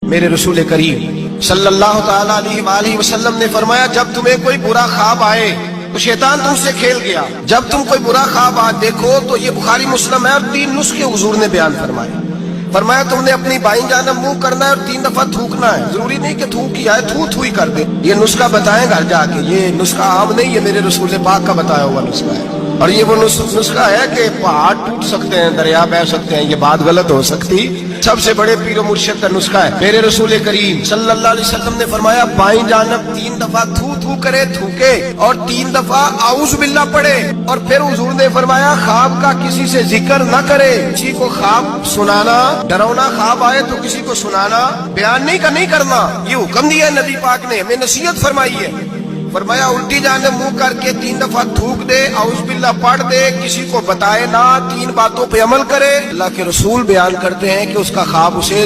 मेरे रसूल करीम सल्लल्लाहु तआला अलैहि वसल्लम ने फरमाया, जब तुम्हें कोई बुरा ख्वाब आए तो शैतान तुमसे खेल गया। जब तुम कोई बुरा ख्वाब देखो तो ये बुखारी मुस्लिम है और 3 नुस्खे हुजूर ने बयान फरमाए। फरमाया तुमने अपनी बाईं जानब मुंह करना है और 3 दफा थूकना है। जरूरी नहीं कि थूक किया है, थू ही कर दे। ये नुस्खा बताएं घर जाके, ये नुस्खा आम नहीं, ये मेरे रसूल पाक का बताया हुआ नुस्खा है। और ये वो नुस्खा है कि पहाड़ टूट सकते हैं, दरिया बह सकते हैं, ये बात गलत हो सकती। सबसे बड़े पीर मुर्शिद का नुस्खा है। मेरे रसूल करीम सल्लल्लाहु अलैहि वसल्लम ने फरमाया, बाईं जानब 3 दफा थू करे, थूके और 3 दफा आऊज़ बिल्लाह पढ़े। और फिर हुजूर ने फरमाया, ख्वाब का किसी से जिक्र न करे। किसी को ख्वाब सुनाना, डरावना ख्वाब आए तो किसी को सुनाना, बयान नहीं करना। ये हुक्म दिया नबी पाक ने, हमें नसीहत फरमाई है। फरमाया उल्टी जानब मुंह करके 3 दफा थूक दे, आऊज़ बिल्लाह पढ़ दे, किसी को बताए ना, 3 बातों पे अमल करे। अल्लाह के रसूल बयान करते हैं कि उसका ख्वाब उसे